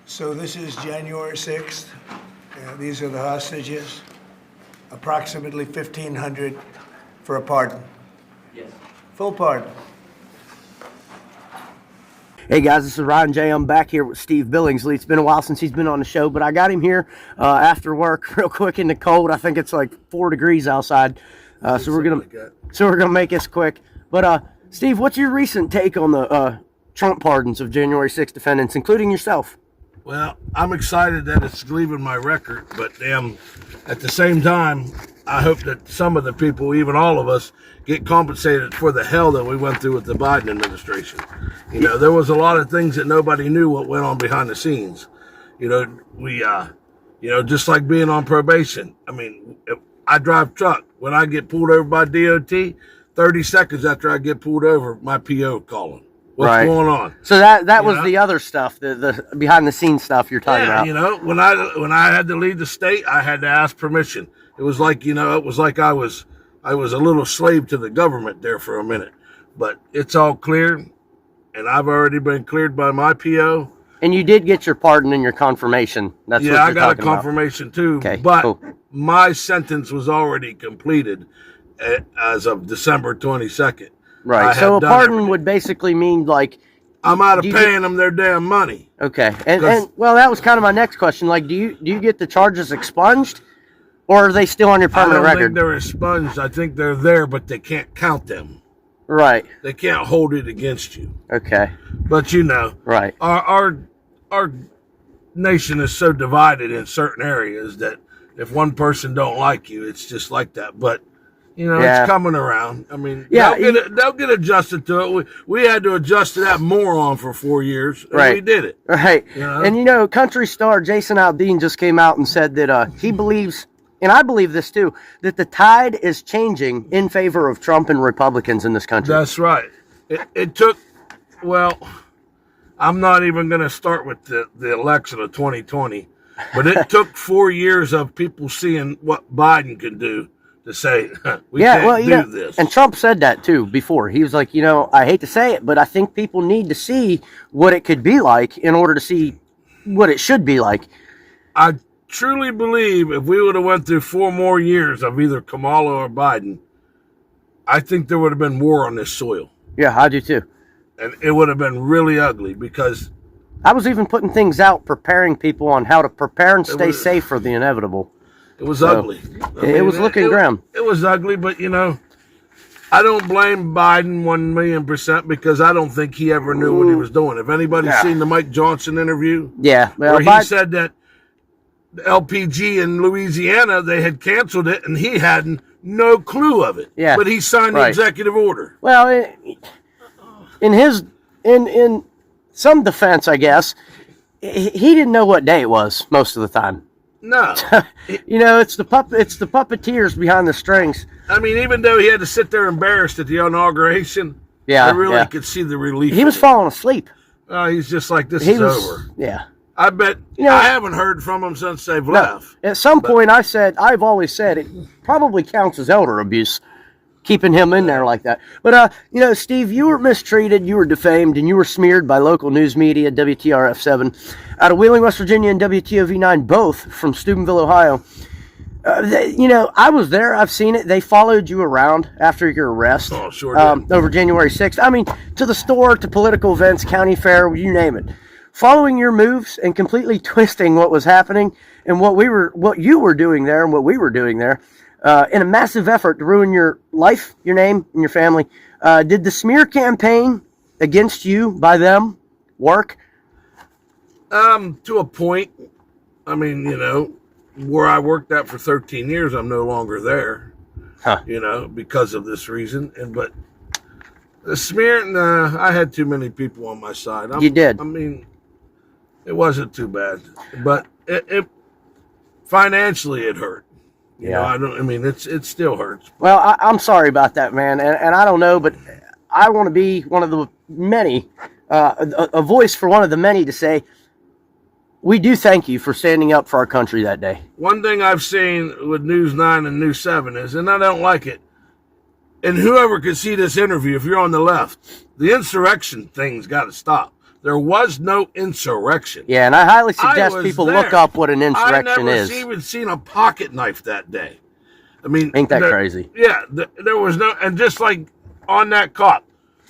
So this is January 6th. These are the hostages. Approximately 1,500 for a pardon. Yes. Full pardon. Hey guys, this is Ryan Jay. I'm back here with Steve Billingsley. It's been a while since he's been on the show, but I got him here after work real quick in the cold. I think it's like 4 degrees outside. So we're gonna make this quick. But Steve, what's your recent take on the Trump pardons of January 6th defendants, including yourself? Well, I'm excited that it's leaving my record, but damn, at the same time, I hope that some of the people, even all of us, get compensated for the hell that we went through with the Biden administration. You know, there was a lot of things that nobody knew what went on behind the scenes. You know, just like being on probation. I mean, if I drive truck. When I get pulled over by DOT, 30 seconds after I get pulled over, my PO calling. What's going on? So that was the other stuff, the behind the scenes stuff you're talking about. You know, when I had to leave the state, I had to ask permission. It was like, I was a little slave to the government there for a minute. But it's all clear, and I've already been cleared by my PO. And you did get your pardon and your confirmation. That's what you're I got a talking about. confirmation too. Okay, but cool. My sentence was already completed as of December 22nd. Right. So a pardon would basically mean like I'm out of paying them their damn money. Okay. And well, that was kind of my next question. Like, do you get the charges expunged, or are they still on your permanent record? I don't think they're expunged. I think they're there, but they can't count them. Right. They can't hold it against you. Okay. But right. Our nation is so divided in certain areas that if one person don't like you, it's just like that. But it's coming around. I mean, they'll get adjusted to it. We had to adjust to that moron for 4 years, and we did it. Right. And country star Jason Aldean just came out and said that he believes, and I believe this too, that the tide is changing in favor of Trump and Republicans in this country. That's right. It took, well, I'm not even going to start with the election of 2020, but it took 4 years of people seeing what Biden can do to say, we can't do this. And Trump said that too before. He was like, I hate to say it, but I think people need to see what it could be like in order to see what it should be like. I truly believe if we would have went through 4 more years of either Kamala or Biden, I think there would have been war on this soil. Yeah, I do too. And it would have been really ugly because I was even putting things out, preparing people on how to prepare and stay safe for the inevitable. It was ugly. It was looking grim. It was ugly, but I don't blame Biden 1,000,000% because I don't think he ever knew what he was doing. If anybody's seen the Mike Johnson interview, where he said that the LPG in Louisiana, they had canceled it, and he had no clue of it. Yeah, but he signed the executive order. Well, in some defense, I guess, he didn't know what day it was most of the time. No. It's the puppeteers behind the strings. I mean, even though he had to sit there embarrassed at the inauguration, I really could see the relief. He was falling asleep. He's just like, this is over. Yeah. I bet I haven't heard from him since they've left. At some point, I've always said it probably counts as elder abuse, keeping him in there like that. But, Steve, you were mistreated, you were defamed, and you were smeared by local news media, WTRF7, out of Wheeling, West Virginia, and WTOV9, both from Steubenville, Ohio. I was there. I've seen it. They followed you around after your arrest. Oh, sure did. Over January 6th. I mean, to the store, to political events, county fair, you name it. Following your moves and completely twisting what was happening and what you were doing there and what we were doing there. In a massive effort to ruin your life, your name, and your family. Did the smear campaign against you by them work? To a point. I mean, where I worked at for 13 years, I'm no longer there. Because of this reason. But the smear, I had too many people on my side. You did. I mean, it wasn't too bad, but it financially it hurt. It still hurts. Well, I'm sorry about that, man, and I don't know, but I want to be one of the many, a voice for one of the many to say, we do thank you for standing up for our country that day. One thing I've seen with News 9 and News 7 is, and I don't like it, and whoever could see this interview, if you're on the left, the insurrection thing's got to stop. There was no insurrection. Yeah, and I highly suggest was people there. look up what an insurrection I never is. even seen a pocket knife that day. I mean, Ain't that crazy? Yeah, there was no, and just like on that cop,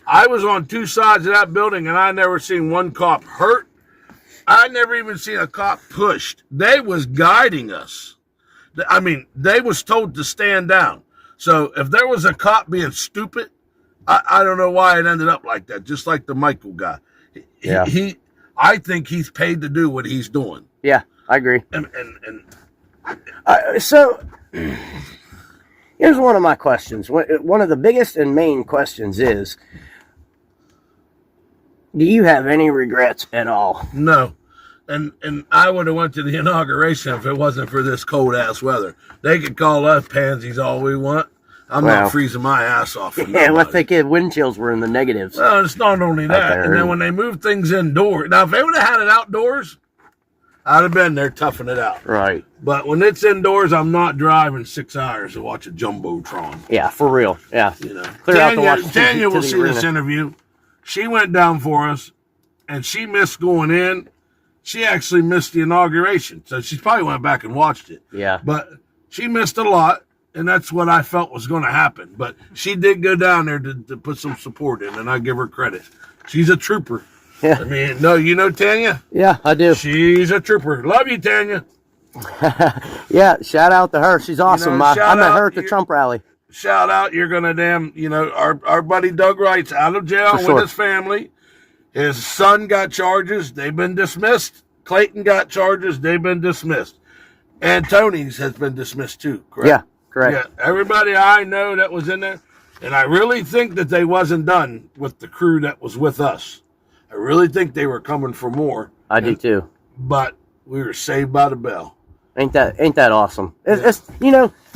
I was on two sides of that building, and I never seen one cop hurt. I never even seen a cop pushed. They was guiding us. I mean, they was told to stand down. So if there was a cop being stupid, I don't know why it ended up like that. Just like the Michael guy. Yeah. I think he's paid to do what he's doing. Yeah, I agree. And So here's one of my questions. One of the biggest and main questions is, do you have any regrets at all? no. And I would have went to the inauguration if it wasn't for this cold ass weather. They could call us pansies all we want. I'm not freezing my ass off. Yeah, I think wind chills were in the negatives. Well, it's not only that. And then when they moved things indoors, now if they would have had it outdoors, I'd have been there toughing it out. Right. But when it's indoors, I'm not driving 6 hours to watch a jumbotron. Yeah, for real. Yeah. You know, Clear out the Washington Tanya will to the see this arena. interview. She went down for us, and she missed going in. She actually missed the inauguration, so she probably went back and watched it. Yeah. But she missed a lot, and that's what I felt was going to happen. But she did go down there to put some support in, and I give her credit. She's a trooper. Yeah. I mean, no, you know Tanya? Yeah, I do. She's a trooper. Love you, Tanya. Yeah, shout out to her. She's awesome. I met her at the Trump rally. Shout out, you're going to our buddy Doug Wright's out of jail with his family. His son got charges. They've been dismissed. Clayton got charges. They've been dismissed. And Tony's has been dismissed too, correct? Yeah, correct. Yeah, everybody I know that was in there. And I really think that they wasn't done with the crew that was with us. I really think they were coming for more. I do too. But we were saved by the bell. Ain't that awesome? It's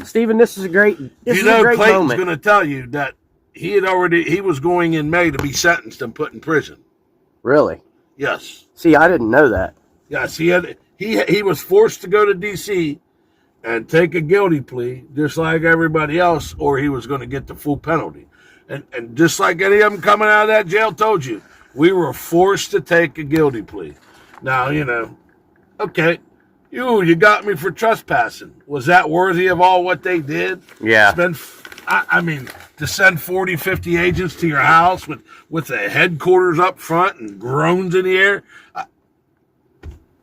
Stephen, this is a great Clayton's moment. going to tell you that he was going in May to be sentenced and put in prison. Really? Yes. See, I didn't know that. Yes, he was forced to go to D.C. and take a guilty plea, just like everybody else, or he was going to get the full penalty. And just like any of them coming out of that jail told you, we were forced to take a guilty plea. Now, okay, you got me for trespassing. Was that worthy of all what they did? Yeah. I mean, to send 40, 50 agents to your house with the headquarters up front and drones in the air.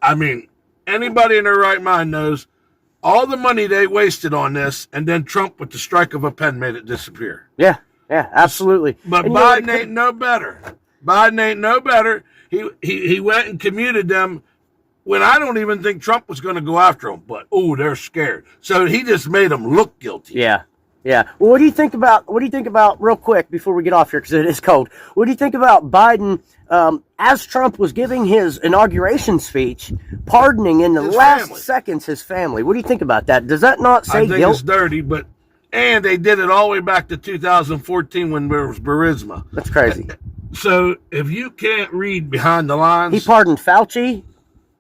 I mean, anybody in their right mind knows all the money they wasted on this, and then Trump, with the strike of a pen, made it disappear. Yeah, absolutely. But Biden ain't no better. Biden ain't no better. He went and commuted them when I don't even think Trump was going to go after them. But, they're scared. So he just made them look guilty. Yeah. Yeah. Well, what do you think about real quick before we get off here, because it is cold? What do you think about Biden, as Trump was giving his inauguration speech, pardoning in the last seconds his family? What do you think about that? Does that not say I think guilt? it's dirty, and they did it all the way back to 2014 when there was Burisma. That's crazy. So if you can't read behind the lines, He pardoned Fauci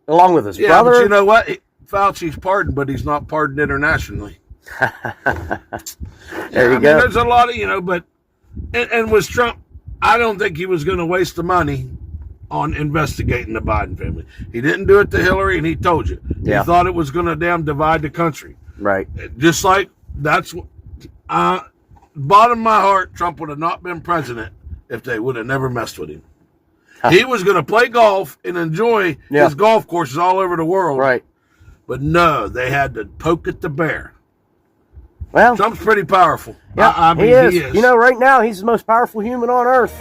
along with his yeah, brother. but you know what? Fauci's pardoned, but he's not pardoned internationally. There you go. There's a lot of, but was Trump, I don't think he was going to waste the money on investigating the Biden family. He didn't do it to Hillary, and he told you. Yeah. He thought it was going to divide the country. Right. Just like that's what, bottom of my heart, Trump would have not been president if they would have never messed with him. He was going to play golf and enjoy his golf courses all over the world. Right. But no, they had to poke at the bear. Well, Trump's pretty powerful. yeah, I mean, he is. he is. Right now he's the most powerful human on earth.